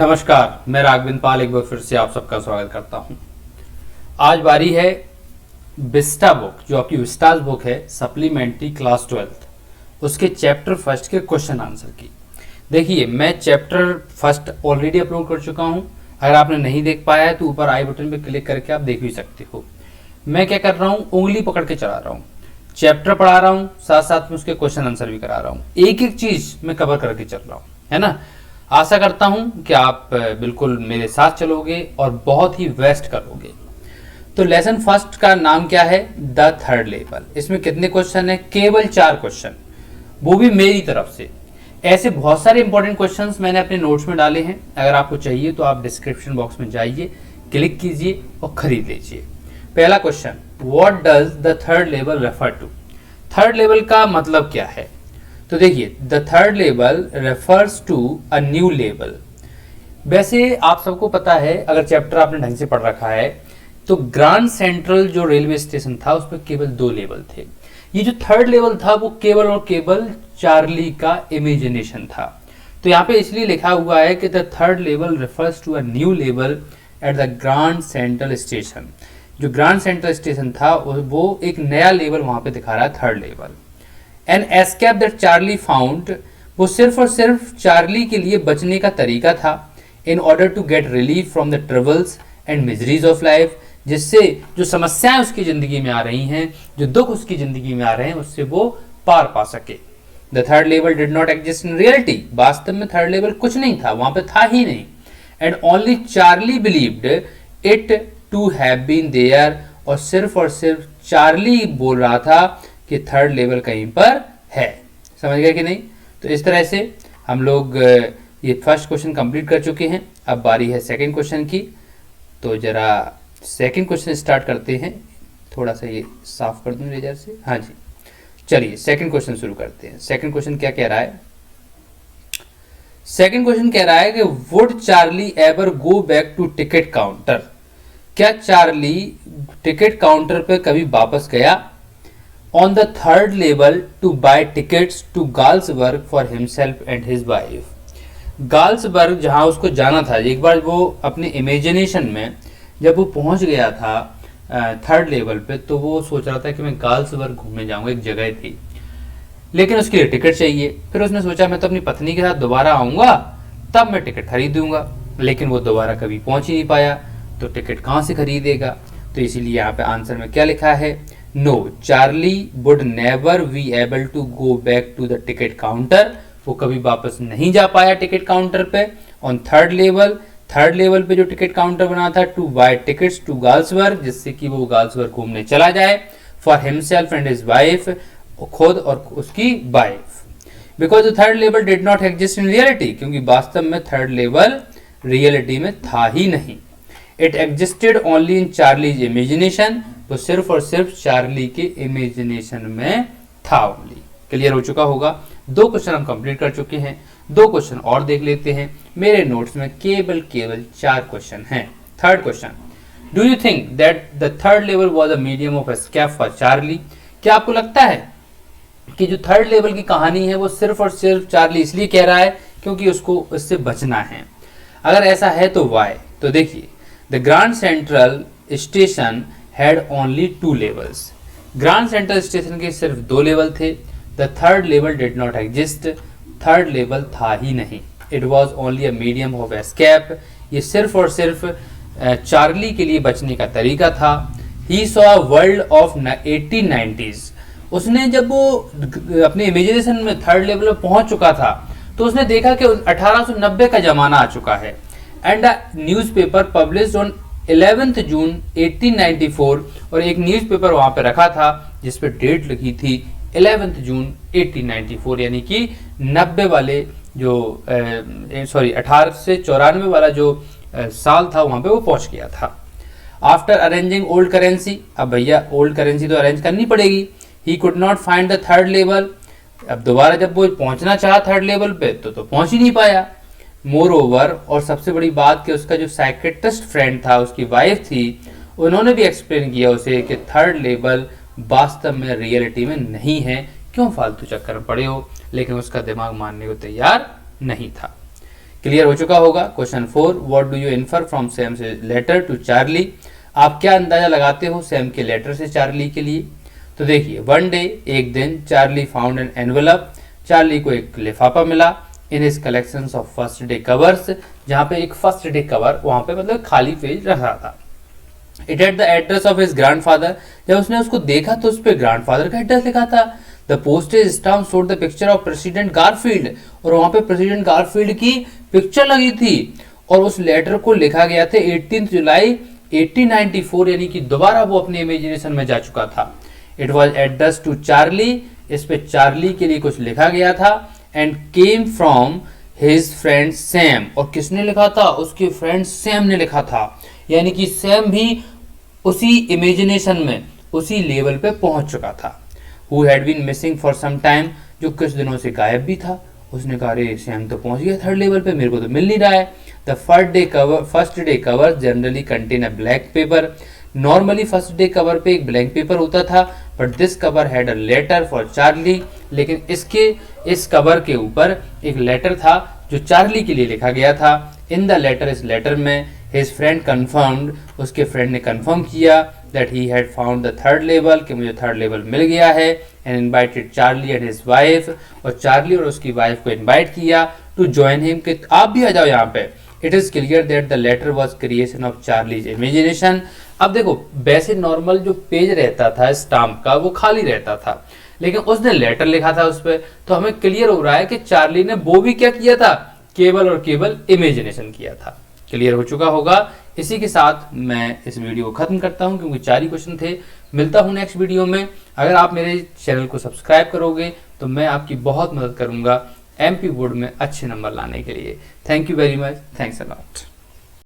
नमस्कार, मैं राघविंद पाल एक बार फिर से आप सबका स्वागत करता हूं। आज बारी है विस्टा बुक, जो आपकी विस्टास बुक है, सप्लीमेंट्री क्लास 12th, उसके चैप्टर फर्स्ट के क्वेश्चन आंसर की। देखिए, मैं चैप्टर फर्स्ट ऑलरेडी अपलोड कर चुका हूं। अगर आपने नहीं देख पाया है तो ऊपर आई बटन पर क्लिक करके आप देख भी सकते हो। मैं क्या कर रहा हूँ, उंगली पकड़ के चला रहा हूँ, चैप्टर पढ़ा रहा हूँ, साथ साथ में उसके क्वेश्चन आंसर भी करा रहा हूँ। एक एक चीज मैं कवर करके चल रहा हूँ, है ना। आशा करता हूं कि आप बिल्कुल मेरे साथ चलोगे और बहुत ही वेस्ट करोगे। तो लेसन फर्स्ट का नाम क्या है? The third level. इसमें कितने क्वेश्चन है? केवल 4 क्वेश्चन, वो भी मेरी तरफ से। ऐसे बहुत सारे इंपॉर्टेंट क्वेश्चंस मैंने अपने नोट्स में डाले हैं। अगर आपको चाहिए तो आप डिस्क्रिप्शन बॉक्स में जाइए, क्लिक कीजिए और खरीद लीजिए। पहला question, what does the third level refer to? Third level का मतलब क्या है? तो देखिए, the third level refers to a new level. वैसे आप सबको पता है, अगर चैप्टर आपने ढंग से पढ़ रखा है, तो ग्रांड सेंट्रल जो रेलवे स्टेशन था उस पर केवल 2 लेवल थे। ये जो थर्ड लेवल था वो केवल और केवल चार्ली का इमेजिनेशन था। तो यहाँ पे इसलिए लिखा हुआ है कि the third level refers to a new level at the Grand Central Station. जो ग्रांड सेंट्रल स्टेशन था वो एक नया लेवल वहां पे दिखा रहा है, third level. An escape that Charlie found, वो सिर्फ और सिर्फ चार्ली के लिए बचने का तरीका था। In order to get relief from the troubles and miseries of life, जिससे जो समस्याएं उसकी जिंदगी में आ रही हैं, जो दुख उसकी जिंदगी में आ रहे हैं, उससे वो पार पा सके। The third level did not exist in reality, वास्तव में थर्ड लेवल कुछ नहीं था, वहां पे था ही नहीं। And only Charlie believed it to have been there, और सिर्फ चार्ली बोल रहा था कि थर्ड लेवल कहीं पर है। समझ गए कि नहीं? तो इस तरह से हम लोग ये फर्स्ट क्वेश्चन कंप्लीट कर चुके हैं। अब बारी है सेकंड क्वेश्चन की। तो जरा सेकंड क्वेश्चन स्टार्ट करते हैं। थोड़ा सा ये साफ कर दूं इरेजर से। हाँ जी, चलिए सेकंड क्वेश्चन शुरू करते हैं। सेकंड क्वेश्चन क्या कह रहा है? सेकंड क्वेश्चन कह रहा है कि would Charlie ever go back to ticket counter? क्या चार्ली टिकट काउंटर पे कभी वापस गया? On the third level to buy tickets to Galsburg for himself and his wife. गाल्सबर्ग जहां उसको जाना था, एक बार वो अपने इमेजिनेशन में जब वो पहुंच गया था थर्ड लेवल पे, तो वो सोच रहा था कि मैं गाल्सबर्ग घूमने जाऊंगा, एक जगह थी, लेकिन उसके लिए टिकट चाहिए। फिर उसने सोचा मैं तो अपनी पत्नी के साथ दोबारा आऊंगा, तब मैं टिकट खरीदूंगा। लेकिन वो दोबारा कभी पहुंच ही नहीं पाया, तो टिकट कहां से खरीदेगा? तो इसीलिए यहाँ पे आंसर में क्या लिखा है? No, Charlie would never be able to go back to the ticket counter. वो कभी वापस नहीं जा पाया टिकट काउंटर पे। ऑन थर्ड लेवल पे जो टिकट काउंटर बना था, to buy tickets to Galesburg, जिससे कि वो गाल्सबर्ग घूमने चला जाए, for himself and his wife, खुद और उसकी wife. Because the third level did not exist in reality, क्योंकि वास्तव में थर्ड लेवल रियलिटी में था ही नहीं। It existed only in Charlie's imagination, तो सिर्फ और सिर्फ चार्ली के इमेजिनेशन में था ओनली। क्लियर हो चुका होगा। 2 क्वेश्चन हम कंप्लीट कर चुके हैं। 2 क्वेश्चन और देख लेते हैं। मेरे नोट्स में केवल 4 क्वेश्चन हैं। Third question, do you think that the third level was a medium of escape for Charlie? क्या आपको लगता है कि जो थर्ड लेवल की कहानी है वो सिर्फ और सिर्फ चार्ली इसलिए कह रहा है क्योंकि उसको इससे बचना है? अगर ऐसा है तो वाई? तो देखिए, the Grand Central station had only 2 levels. Grand Central station के सिर्फ 2 लेवल थे। The third level did not exist, third level था ही नहीं। It was only a medium of escape, ये सिर्फ और सिर्फ चार्ली के लिए बचने का तरीका था। He saw world of 1890s, उसने जब वो अपने इमेजिनेशन में थर्ड लेवल में पहुंच चुका था, तो उसने देखा कि 1890 का जमाना आ चुका है। And a newspaper published on 11 जून 1894, और एक न्यूज़पेपर वहां पे रखा था जिस पे डेट लिखी थी 11 जून 1894, यानी कि 90 वाले जो 1894 वाला जो साल था वहां पे वो पहुंच गया था। आफ्टर अरेंजिंग ओल्ड करेंसी, अब भैया ओल्ड करेंसी तो अरेंज करनी पड़ेगी। He could not find the third level, अब दोबारा जब वो पहुंचना चाहा थर्ड लेवल पे तो पहुंच ही नहीं पाया। मोर ओवर, और सबसे बड़ी बात कि उसका जो साइकेट्रिस्ट फ्रेंड था, उसकी वाइफ थी, उन्होंने भी एक्सप्लेन किया उसे कि थर्ड लेवल वास्तव में रियलिटी में नहीं है, क्यों फालतू चक्कर में पड़े हो, लेकिन उसका दिमाग मानने को तैयार नहीं था। क्लियर हो चुका होगा। Question 4, what do you infer from Sam letter to Charlie, आप क्या अंदाजा लगाते हो सैम के लेटर से चार्ली के लिए। तो देखिए, वन डे, एक दिन, Charlie found an envelope, Charlie को एक लिफाफा मिला in his collections of first day covers, जहां पे एक फर्स्ट डे कवर वहां पे मतलब खाली पेज रखा था। It had the address of his grandfather, जब उसने उसको देखा तो उस पे ग्रैंडफादर का एड्रेस लिखा था। The postage stamp showed the picture of president Garfield, और वहां पे प्रेसिडेंट गारफील्ड की पिक्चर लगी थी, और उस लेटर को लिखा गया था 18 जुलाई 1894, यानी कि दोबारा वो अपने इमेजिनेशन में जा चुका था। It was address to Charlie, इस पे चार्ली के लिए कुछ लिखा गया था, and came from his friend Sam, और किसने लिखा था, उसके फ्रेंड सैम ने लिखा था, यानी कि सैम भी उसी इमेजिनेशन में उसी लेवल पे पहुंच चुका था। Who had been missing for some time, जो कुछ दिनों से गायब भी था। उसने कहा अरे सैम तो पहुंच गया थर्ड लेवल पे, मेरे को तो मिल नहीं रहा है। The first day cover generally contain a black paper, normally first day cover पे एक ब्लैंक पेपर होता था, but this cover had a letter for Charlie, लेकिन इस कवर के ऊपर एक लेटर था जो चार्ली के लिए लिखा गया था। इन द लेटर, इस लेटर में हिज फ्रेंड कन्फर्म्ड, उसके फ्रेंड ने कन्फर्म किया that he had found the third level, कि मुझे थर्ड लेवल मिल गया है, and invited Charlie and his wife, और चार्ली और उसकी वाइफ को इनवाइट किया टू ज्वाइन हिम, कि आप भी आ जाओ यहाँ पे। It is clear that the letter was creation of Charlie's imagination. अब देखो, वैसे नॉर्मल जो पेज रहता था स्टाम्प का वो खाली रहता था, लेकिन उसने लेटर लिखा था उस पर, तो हमें क्लियर हो रहा है कि चार्ली ने वो भी क्या किया था, केवल और केवल इमेजिनेशन किया था। क्लियर हो चुका होगा। इसी के साथ मैं इस वीडियो को खत्म करता हूं, क्योंकि 4 ही क्वेश्चन थे। मिलता हूं नेक्स्ट वीडियो में। अगर आप मेरे चैनल को सब्सक्राइब करोगे तो मैं आपकी बहुत मदद करूंगा एमपी बोर्ड में अच्छे नंबर लाने के लिए। Thank you very much, thanks a lot.